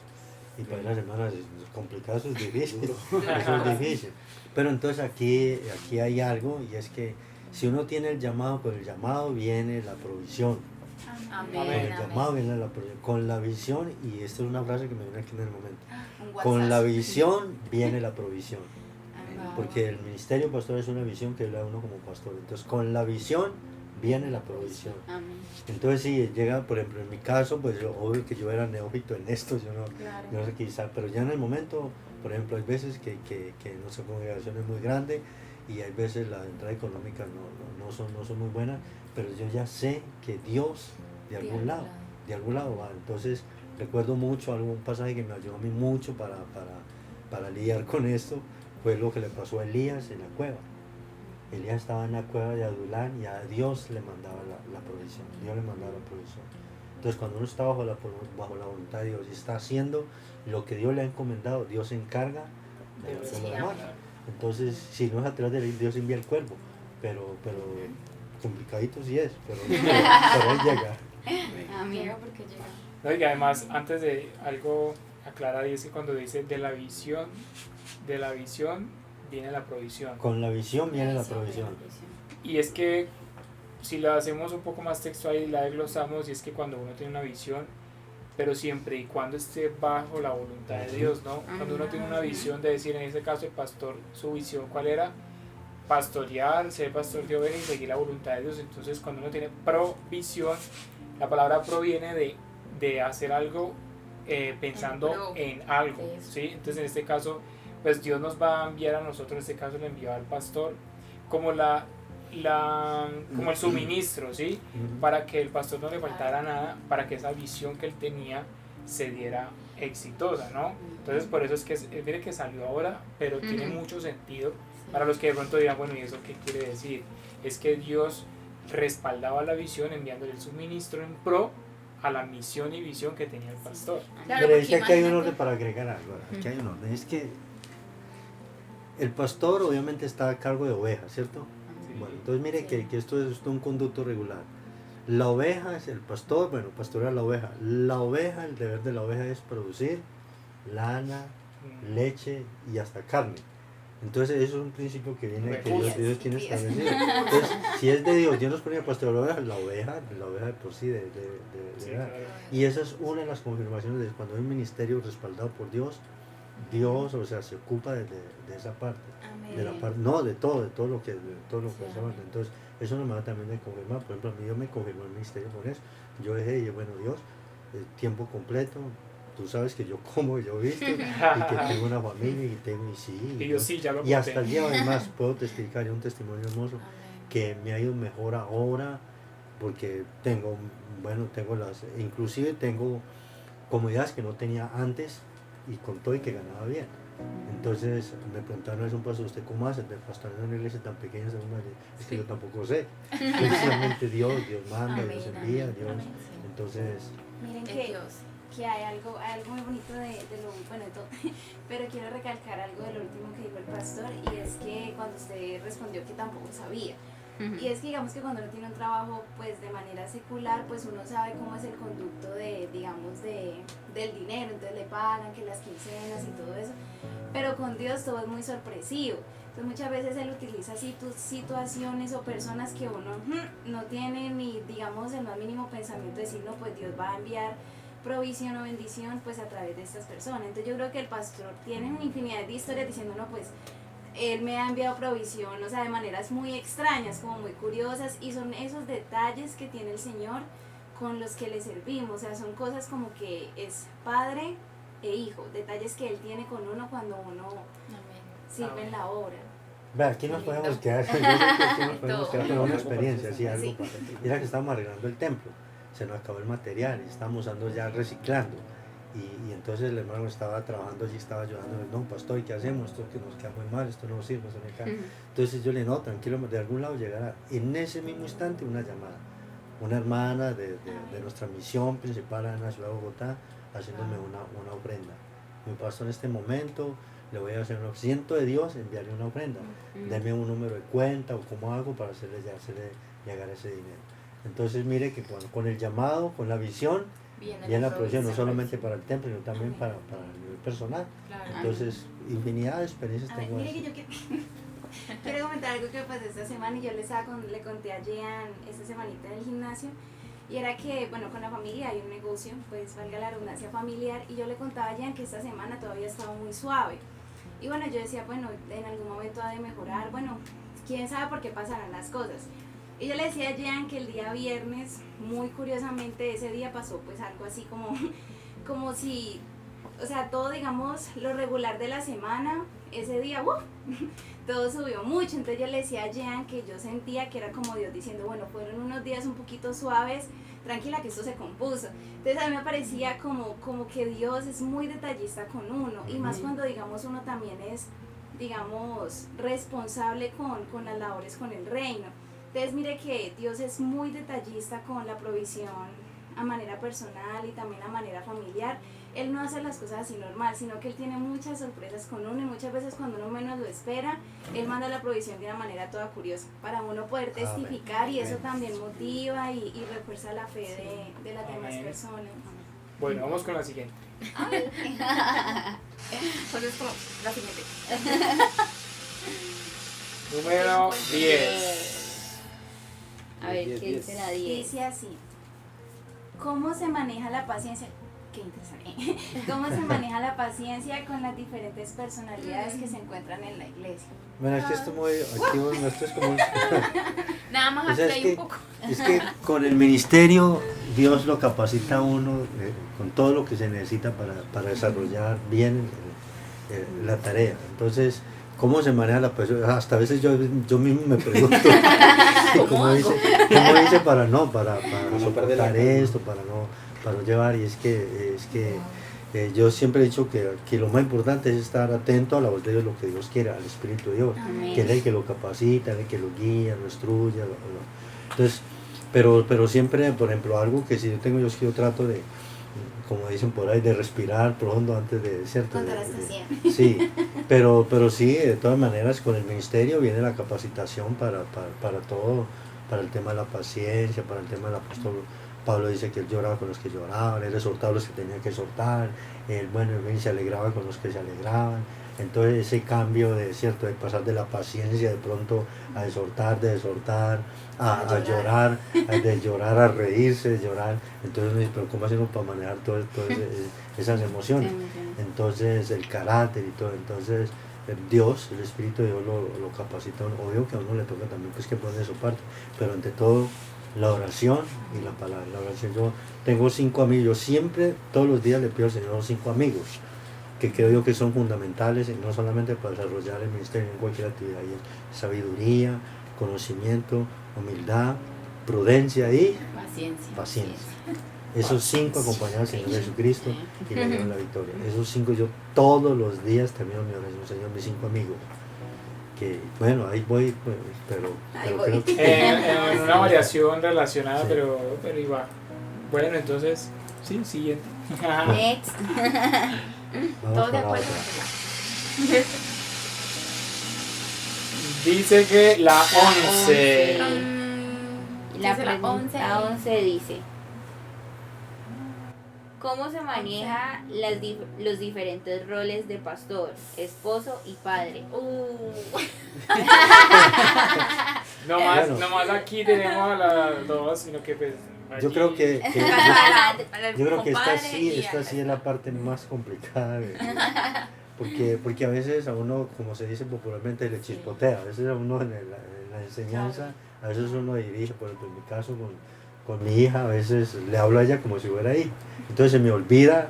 Y para las semanas complicadas eso es difícil, eso es difícil. Pero entonces aquí hay algo, y es que si uno tiene el llamado, con el llamado viene la provisión. Amén. Con el llamado viene la provisión. Con la visión, y esta es una frase que me viene aquí en el momento, Un con WhatsApp. la visión viene la provisión. Amén. Porque el ministerio pastor es una visión que le da uno como pastor. Entonces con la visión viene la provisión. Amén. Entonces si llega, por ejemplo, en mi caso, pues obvio que yo era neófito en esto, yo Claro. no sé quizá, pero ya en el momento, por ejemplo, hay veces que nuestra congregación es muy grande y hay veces la entrada económica no son muy buenas, pero yo ya sé que Dios de algún lado va. Entonces recuerdo mucho algún pasaje que me ayudó a mí mucho para lidiar con esto, fue lo que le pasó a Elías en la cueva. Elías estaba en la cueva de Adulán y a Dios le mandaba la provisión, Dios le mandaba la provisión. Entonces cuando uno está bajo la voluntad de Dios y está haciendo lo que Dios le ha encomendado, Dios se encarga de hacer lo demás. Entonces, si no es a través de él, Dios envía el cuervo, pero complicadito sí es, pero él llega. Amén. Llega porque llega. No, y además, antes de algo aclarar, y es que cuando dice de la visión viene la provisión. Con la visión viene la provisión. Y es que si la hacemos un poco más textual y la desglosamos, y es que cuando uno tiene una visión, pero siempre y cuando esté bajo la voluntad de Dios, ¿no? Cuando uno tiene una visión de decir, en este caso el pastor, su visión, ¿cuál era? Pastorear, ser pastor de ovejas y seguir la voluntad de Dios. Entonces cuando uno tiene provisión, la palabra proviene de hacer algo pensando en algo, ¿sí? Entonces en este caso, pues Dios nos va a enviar a nosotros, en este caso le envió al pastor como como el suministro, ¿sí? Para que el pastor no le faltara nada, para que esa visión que él tenía se diera exitosa, ¿no? Entonces por eso es que mire que salió ahora, pero tiene mucho sentido para los que de pronto dirán, bueno, ¿y eso qué quiere decir? Es que Dios respaldaba la visión enviándole el suministro en pro a la misión y visión que tenía el pastor. Claro, Pero es que porque aquí hay un imagínate- orden para agregar algo. Aquí hay un orden. Es que el pastor obviamente está a cargo de ovejas, ¿cierto? Sí. Bueno, entonces mire Sí. que esto es un conducto regular. La oveja es el pastor, bueno, pastorea la oveja. La oveja, el deber de la oveja es producir lana, leche y hasta carne. Entonces eso es un principio que viene, que Dios tiene establecido. Entonces, si es de Dios, Dios nos pone a pastorear la oveja de por sí, Sí, verdad. claro. Y esa es una de las confirmaciones de cuando hay un ministerio respaldado por Dios, Dios, o sea, se ocupa de esa parte. Amén. De la parte, no, de todo lo que hace falta. Entonces, eso nos va también de confirmar. Por ejemplo, a mí Dios me confirmó el ministerio con eso. Yo dejé y dije, bueno, Dios, tiempo completo, tú sabes que yo como, yo visto, y que tengo una familia, y tengo, y sí. Y yo sí, ya lo Y hasta conté. el día de más puedo testificar, y un testimonio hermoso, que me ha ido mejor ahora, porque tengo inclusive tengo comodidades que no tenía antes, y con todo y que ganaba bien. Entonces me preguntaron, es un pastor, ¿usted cómo hace de pastorear en una iglesia tan pequeña? Es que yo tampoco sé. Precisamente Dios manda, Amén, Dios envía, amén, Dios. amén. Entonces, Miren Es que, Dios. que hay algo muy bonito de lo, bueno, de todo, pero quiero recalcar algo de lo último que dijo el pastor, y es que cuando usted respondió que tampoco sabía. Y es que digamos que cuando uno tiene un trabajo pues de manera secular, pues uno sabe cómo es el conducto del dinero, entonces le pagan que las quincenas y todo eso, pero con Dios todo es muy sorpresivo. Entonces muchas veces Él utiliza situaciones o personas que uno no tiene ni digamos el más mínimo pensamiento de decir, no, pues Dios va a enviar provisión o bendición pues a través de estas personas. Entonces yo creo que el pastor tiene una infinidad de historias diciendo, no, pues Él me ha enviado provisión, o sea, de maneras muy extrañas, como muy curiosas, y son esos detalles que tiene el Señor con los que le servimos, o sea, son cosas como que es padre e hijo, detalles que Él tiene con uno cuando uno sirve en la obra. vea, aquí nos Qué podemos lindo. quedar, yo creo que aquí nos podemos Todo. quedar con una experiencia, así algo. Sí. Mira que estamos arreglando el templo, se nos acabó el material, y estamos usando ya reciclando. Y entonces el hermano estaba trabajando allí, estaba ayudándole, no, pastor, ¿y qué hacemos? Esto que nos queda muy mal, esto no sirve, esto no cae. Entonces yo le no, tranquilo, de algún lado llegará. En ese mismo instante una llamada, una hermana de nuestra misión principal en la ciudad de Bogotá, haciéndome una ofrenda. Mi pastor, en este momento le voy a hacer una siento de Dios enviarle una ofrenda. Deme un número de cuenta o cómo hago para hacerle llegar ese dinero. Entonces mire que con el llamado, con la visión, viene la provisión, no solamente para el templo, sino también para el nivel personal. Claro. Entonces, infinidad de experiencias A ver, tengo mire que así. yo quiero comentar algo que me pasó esta semana, y yo le conté a Jean esta semanita en el gimnasio, y era que, bueno, con la familia hay un negocio, pues valga la redundancia, familiar, y yo le contaba a Jean que esta semana todavía estaba muy suave, y bueno, yo decía, bueno, en algún momento ha de mejorar, bueno, quién sabe por qué pasarán las cosas. Y yo le decía a Jean que el día viernes, muy curiosamente, ese día pasó pues algo así como si, o sea, todo digamos lo regular de la semana, ese día, todo subió mucho. Entonces yo le decía a Jean que yo sentía que era como Dios diciendo, bueno, fueron unos días un poquito suaves, tranquila que esto se compuso. Entonces a mí me parecía como que Dios es muy detallista con uno, y más cuando digamos uno también es, digamos, responsable con las labores con el reino. Entonces mire que Dios es muy detallista con la provisión a manera personal y también a manera familiar, él no hace las cosas así normal, sino que él tiene muchas sorpresas con uno y muchas veces cuando uno menos lo espera, él manda la provisión de una manera toda curiosa para uno poder testificar y eso también motiva y refuerza la fe de las demás personas. Bueno, vamos con la siguiente. Pues es como la siguiente. Número 10. A ver, 10, ¿qué 10. dice la 10? Dice así, ¿cómo se maneja la paciencia? Qué interesante. ¿Cómo se maneja la paciencia con las diferentes personalidades que se encuentran en la iglesia? Bueno, es que esto es muy activo, esto es como... Nada más O sea, hasta ahí un poco. es que con el ministerio Dios lo capacita a uno con todo lo que se necesita para desarrollar bien la tarea. Entonces, ¿cómo se maneja la persona? Hasta a veces yo mismo me pregunto, ¿cómo hice para no perder la soportar esto, para no llevar? Y es que yo siempre he dicho que lo más importante es estar atento a la voz de Dios, lo que Dios quiere, al Espíritu de Dios, Amén. que es el que lo capacita, el que lo guía, lo instruye. Entonces, pero siempre, por ejemplo, algo que si yo tengo, yo trato de, como dicen por ahí, de respirar profundo antes de, ¿cierto? Contra la estación. Sí, pero sí, de todas maneras, con el ministerio viene la capacitación para todo, para el tema de la paciencia, para el tema del apóstol. Pablo dice que él lloraba con los que lloraban, él exhortaba a los que tenían que exhortar, él se alegraba con los que se alegraban. Entonces ese cambio de pasar de la paciencia de pronto a exhortar, de exhortar, a llorar, de llorar a reírse, de llorar. Entonces uno dice, pero ¿cómo hacemos para manejar todas esas emociones? Entonces el carácter y todo. Entonces Dios, el Espíritu de Dios lo capacita. Obvio que a uno le toca también pues que pone de su parte, pero ante todo la oración y la palabra. La oración, yo tengo 5 amigos, yo siempre, todos los días le pido al Señor 5 amigos, que creo yo que son fundamentales, y no solamente para desarrollar el ministerio en cualquier actividad, y es sabiduría, conocimiento, humildad, prudencia y paciencia. Esos 5 acompañados del Señor Jesucristo y le dieron la victoria. Esos 5 yo todos los días termino mi oración, Señor, mis 5 amigos. Que bueno, ahí voy, pues, pero creo que... En una variación relacionada, sí. pero iba. Bueno, entonces, sí, siguiente. Next. Todos de acuerdo. Dice que la 11. La Dice la pregunta 11 dice: ¿cómo se maneja los diferentes roles de pastor, esposo y padre? Bueno. Aquí tenemos a las dos, sino que pues yo creo que yo creo que esta sí es la parte más complicada porque a veces a uno, como se dice popularmente, le chispotea. A veces a uno en la enseñanza, a veces uno dirige. Por ejemplo, en mi caso con mi hija, a veces le hablo a ella como si fuera ahí, entonces se me olvida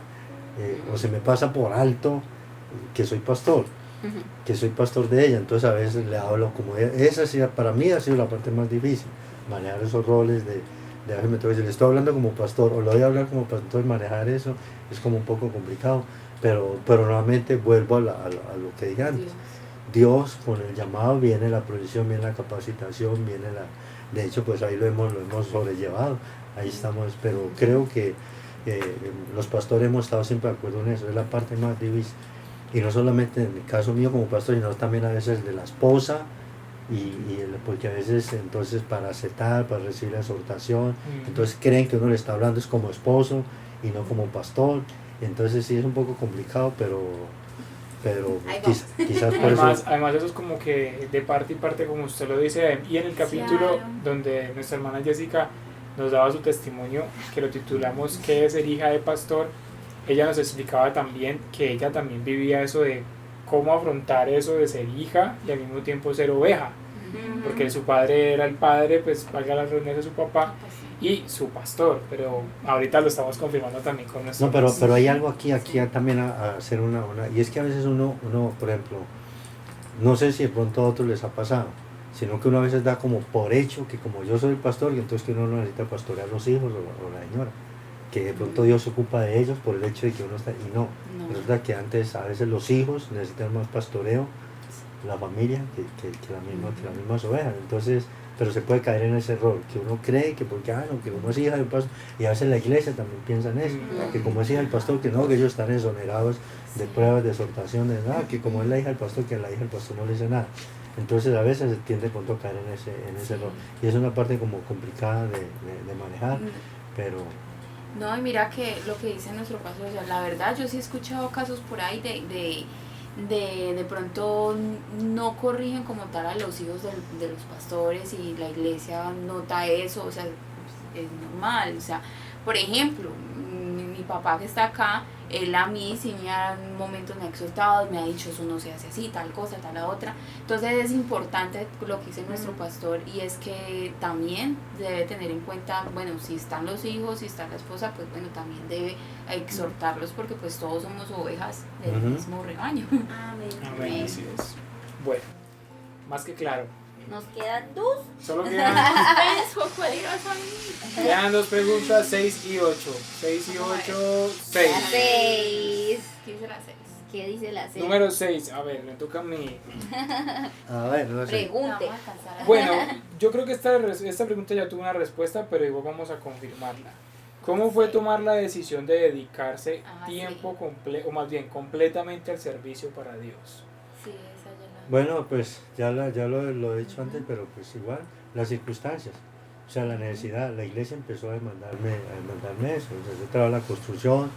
o se me pasa por alto que soy pastor, de ella. Entonces a veces le hablo como ella. Esa sí, para mí ha sido la parte más difícil, manejar esos roles de a veces me tengo que decir, le estoy hablando como pastor o lo voy a hablar como pastor. Entonces manejar eso es como un poco complicado, pero nuevamente vuelvo a lo que dije antes. Dios, con el llamado viene la provisión, viene la capacitación, viene de hecho pues ahí lo hemos sobrellevado, ahí estamos. Pero creo que los pastores hemos estado siempre de acuerdo en eso, es la parte más difícil, y no solamente en el caso mío como pastor, sino también a veces de la esposa, porque a veces entonces para aceptar, para recibir la exhortación, entonces creen que uno le está hablando es como esposo y no como pastor. Entonces sí es un poco complicado, pero quizás por además eso es como que de parte y parte, como usted lo dice, y en el capítulo donde nuestra hermana Jessica nos daba su testimonio, que lo titulamos ¿Qué es ser hija de pastor?, ella nos explicaba también que ella también vivía eso de cómo afrontar eso de ser hija y al mismo tiempo ser oveja, porque su padre era el padre, pues valga la redundancia, de su papá y su pastor, pero ahorita lo estamos confirmando también con nuestro... No, pero hay algo aquí también a hacer una, y es que a veces uno, por ejemplo, no sé si de pronto a otros les ha pasado, sino que uno a veces da como por hecho que como yo soy el pastor, y entonces que uno no necesita pastorear a los hijos o la señora, que de pronto Dios se ocupa de ellos por el hecho de que uno está, y no. Resulta que antes a veces los hijos necesitan más pastoreo, la familia, que las mismas ovejas. Entonces pero se puede caer en ese error, que uno cree que porque, no, que uno es hija del pastor, y a veces la iglesia también piensa en eso, que como es hija del pastor, que no, que ellos están exonerados de pruebas de exhortación, de nada, que como es la hija del pastor, que a la hija del pastor no le dice nada. Entonces a veces se tiende pronto a caer en ese error, y es una parte como complicada de manejar, pero... No, y mira que lo que dice nuestro pastor, o sea, la verdad yo sí he escuchado casos por ahí de pronto no corrigen como tal a los hijos de los pastores y la iglesia nota eso, o sea, es normal, o sea, por ejemplo, mi papá que está acá, él a mí sí me ha en momentos me ha exhortado, me ha dicho eso no se hace así, tal cosa, tal la otra, entonces es importante lo que dice nuestro pastor y es que también debe tener en cuenta, bueno, si están los hijos, si está la esposa, pues bueno, también debe exhortarlos porque pues todos somos ovejas del mismo rebaño. Amén. Amén, así es. Bueno, más que claro. Nos quedan 2. Solo quedan, quedan 2 preguntas, 6 y 8. 6 y 8, 6. La 6. ¿Qué dice la 6? ¿Qué dice la 6? Número 6, a ver, me toca a mí. A ver, no sé. Pregunte. Bueno, yo creo que esta pregunta ya tuvo una respuesta, pero igual vamos a confirmarla. ¿Cómo fue tomar la decisión de dedicarse tiempo completo, o más bien completamente al servicio para Dios? Sí, esa ya la... Bueno, pues ya lo he dicho antes, pero pues igual, las circunstancias, o sea, la necesidad, la iglesia empezó a demandarme eso, o sea, yo trabajaba en la construcción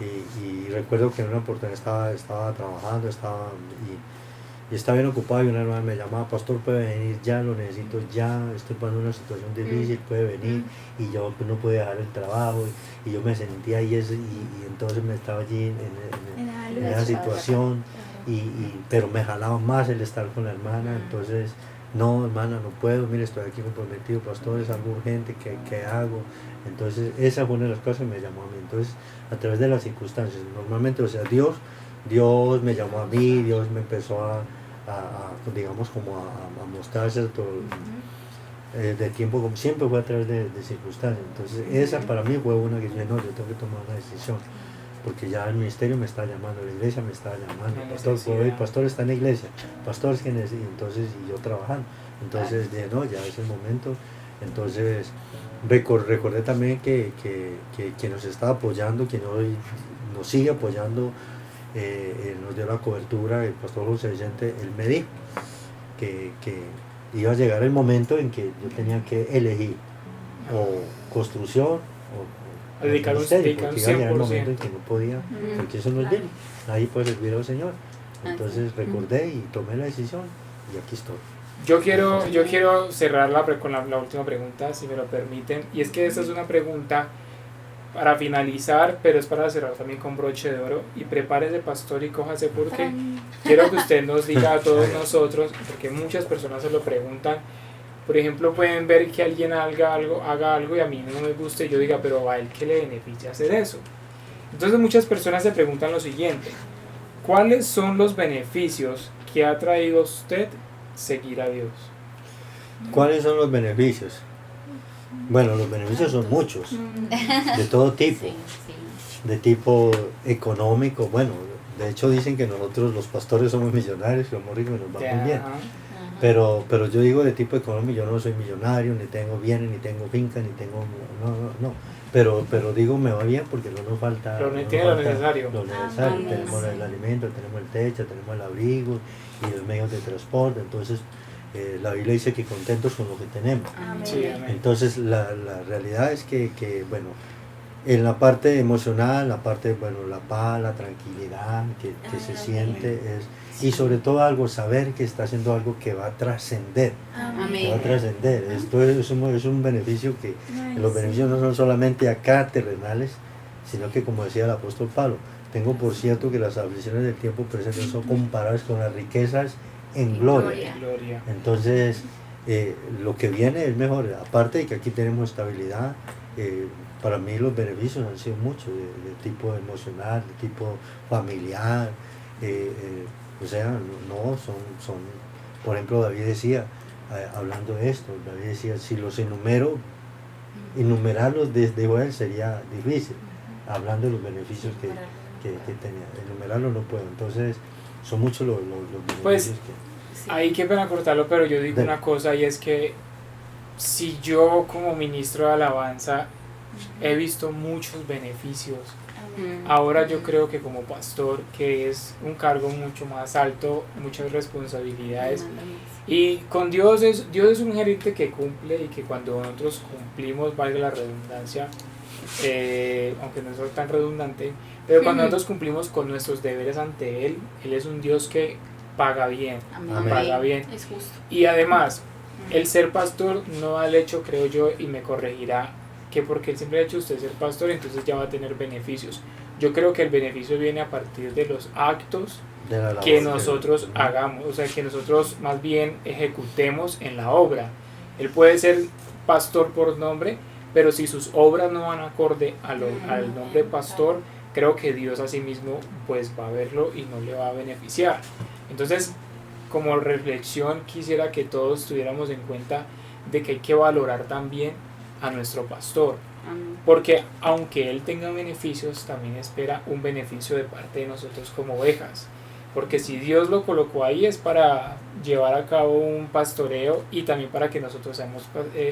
y recuerdo que en una oportunidad estaba trabajando, y estaba bien ocupado y una hermana me llamaba, pastor, puede venir ya, lo necesito ya, estoy pasando una situación difícil, puede venir, y yo pues, no podía dejar el trabajo, y yo me sentía ahí, y entonces me estaba allí en esa situación. Pero me jalaba más el estar con la hermana, entonces, no, hermana, no puedo, mire, estoy aquí comprometido, pastor, es algo urgente, ¿qué hago? Entonces, esa fue una de las cosas que me llamó a mí. Entonces, a través de las circunstancias, normalmente, o sea, Dios me llamó a mí, Dios me empezó a digamos, como a mostrar cierto de tiempo, como siempre fue a través de circunstancias. Entonces, esa para mí fue una que yo dije, no, yo tengo que tomar una decisión. Porque ya el ministerio me está llamando, la iglesia me está llamando, pastor está en la iglesia, pastor es que necesita, entonces, y yo trabajando, entonces dije, no, ya es el momento. Entonces recordé también que nos está apoyando, que nos sigue apoyando, nos dio la cobertura, el pastor José Vicente, él me dijo que iba a llegar el momento en que yo tenía que elegir o construcción o dedicar un ministerio, porque iba a llegar el 100%. momento en que no podía, porque eso no es bien, nadie puede servir al Señor. Entonces recordé y tomé la decisión y aquí estoy. Yo quiero cerrar con la última pregunta, si me lo permiten, y es que esta es una pregunta para finalizar, pero es para cerrar también con broche de oro, y prepárese, pastor, y cójase, porque quiero que usted nos diga a todos nosotros, porque muchas personas se lo preguntan. Por ejemplo, pueden ver que alguien haga algo y a mí no me gusta y yo diga, pero a él qué le beneficia hacer eso. Entonces muchas personas se preguntan lo siguiente: ¿cuáles son los beneficios que ha traído a usted seguir a Dios? ¿Cuáles son los beneficios? Bueno, los beneficios son muchos, de todo tipo, de tipo económico. Bueno, de hecho dicen que nosotros los pastores somos millonarios, somos ricos y nos va muy bien. Pero yo digo de tipo económico, yo no soy millonario, ni tengo bienes, ni tengo finca, ni tengo... No. Pero digo, me va bien porque no nos falta... Lo necesario. Lo necesario. Tenemos el alimento, tenemos el techo, tenemos el abrigo y los medios de transporte. Entonces, la Biblia dice que contentos con lo que tenemos. Sí, amén. Entonces, la realidad es que, bueno, en la parte emocional, la parte, bueno, la paz, la tranquilidad que se siente es... Y sobre todo algo, saber que está haciendo algo que va a trascender. Que va a trascender. Esto es un beneficio que los beneficios no son solamente acá terrenales, sino que, como decía el apóstol Pablo, tengo por cierto que las aflicciones del tiempo presente son comparables con las riquezas en gloria. Entonces, lo que viene es mejor. Aparte de que aquí tenemos estabilidad, para mí los beneficios han sido muchos, de tipo emocional, de tipo familiar. O sea, no, son, por ejemplo, David decía, hablando de esto, David decía, si los enumerarlos desde él sería difícil, hablando de los beneficios que tenía, enumerarlos no puedo, entonces son muchos los beneficios pues, ahí que para cortarlo, pero yo digo una cosa, y es que si yo como ministro de alabanza he visto muchos beneficios, ahora yo creo que como pastor, que es un cargo mucho más alto, muchas responsabilidades, y con Dios es un gerente que cumple, y que cuando nosotros cumplimos, valga la redundancia, aunque no es tan redundante, pero cuando nosotros cumplimos con nuestros deberes ante Él es un Dios que paga bien, paga bien. Es justo. Y además, el ser pastor no da el hecho, creo yo, y me corregirá, que porque el simple hecho de usted ser pastor, entonces ya va a tener beneficios. Yo creo que el beneficio viene a partir de los actos que nosotros hagamos, o sea, que nosotros más bien ejecutemos en la obra. Él puede ser pastor por nombre, pero si sus obras no van acorde al nombre pastor, creo que Dios a sí mismo pues va a verlo y no le va a beneficiar. Entonces, como reflexión, quisiera que todos tuviéramos en cuenta de que hay que valorar también a nuestro pastor, porque aunque él tenga beneficios, también espera un beneficio de parte de nosotros como ovejas, porque si Dios lo colocó ahí es para llevar a cabo un pastoreo y también para que nosotros seamos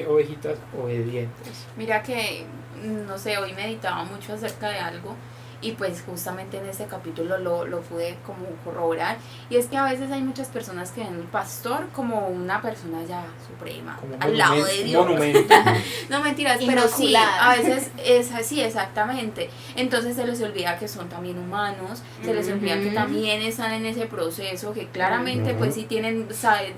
ovejitas obedientes. Mira que, no sé, hoy meditaba mucho acerca de algo, y pues justamente en este capítulo lo pude como corroborar, y es que a veces hay muchas personas que ven al pastor como una persona ya suprema, Como al lado de Dios. monumento. No, mentiras, pero sí, Inmaculada. a veces es así, exactamente. Entonces se les olvida que son también humanos, se les olvida que también están en ese proceso, que claramente pues sí tienen,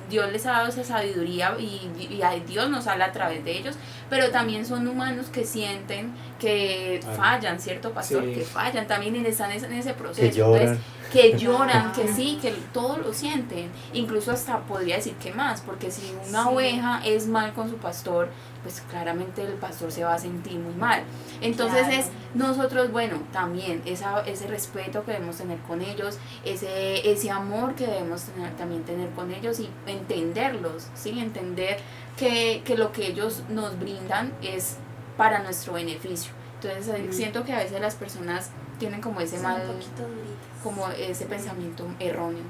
Dios les ha dado esa sabiduría, y a Dios nos habla a través de ellos, pero también son humanos que sienten que fallan, ¿cierto, pastor? Sí. Que fallan, también están en ese proceso. Que lloran. Entonces, que lloran, que sí, que todo lo sienten, incluso hasta podría decir que más, porque si una oveja es mal con su pastor, pues claramente el pastor se va a sentir muy mal. Entonces Claro. es nosotros, bueno, también ese respeto que debemos tener con ellos, ese amor que debemos también tener con ellos, y entenderlos, ¿sí? Entender que lo que ellos nos brindan es para nuestro beneficio. Entonces siento que a veces las personas tienen como ese Son mal, un poquito duritas. como ese pensamiento erróneo.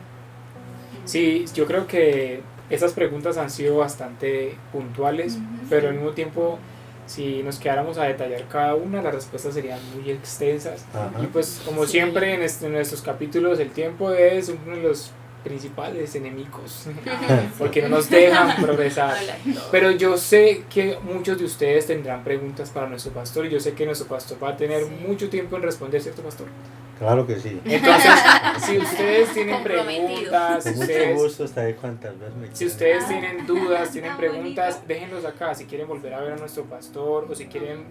Sí, yo creo que esas preguntas han sido bastante puntuales, pero al mismo tiempo, si nos quedáramos a detallar cada una, las respuestas serían muy extensas. Ajá. Y pues como Sí. siempre en nuestros capítulos, el tiempo es uno de los principales enemigos, porque no nos dejan progresar. Habla de todo. Pero yo sé que muchos de ustedes tendrán preguntas para nuestro pastor, y yo sé que nuestro pastor va a tener mucho tiempo en responder, ¿cierto, pastor? Claro que sí. Entonces, si ustedes tienen Comprometido. preguntas, Con mucho ustedes, gusto estaré cuantas veces me si quieran. ustedes tienen dudas, tienen Tan preguntas, bonito. déjenlos acá. Si quieren volver a ver a nuestro pastor, o si quieren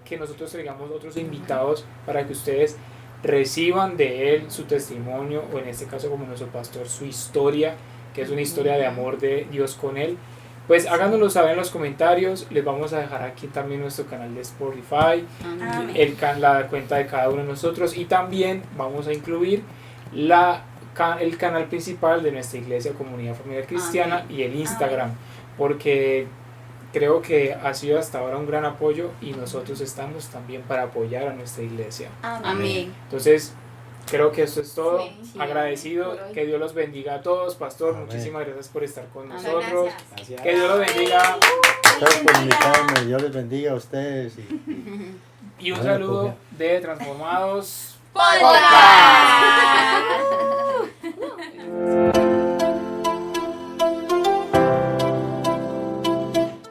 que nosotros traigamos otros invitados para que ustedes reciban de él su testimonio, o en este caso como nuestro pastor, su historia, que es una historia de amor de Dios con él, pues háganoslo saber en los comentarios. Les vamos a dejar aquí también nuestro canal de Spotify, Amén. la cuenta de cada uno de nosotros, y también vamos a incluir el canal principal de nuestra iglesia Comunidad Familiar Cristiana, Amén. y el Instagram, porque creo que ha sido hasta ahora un gran apoyo, y nosotros estamos también para apoyar a nuestra iglesia. Amén. Entonces, creo que esto es todo. Sí, Agradecido, por hoy. que Dios los bendiga a todos. Pastor, Amén. muchísimas gracias por estar con Amén. nosotros. Gracias. Que Dios los bendiga. Gracias por invitarme. Dios les bendiga a ustedes. Y un Bueno, saludo de Transformados Podcast.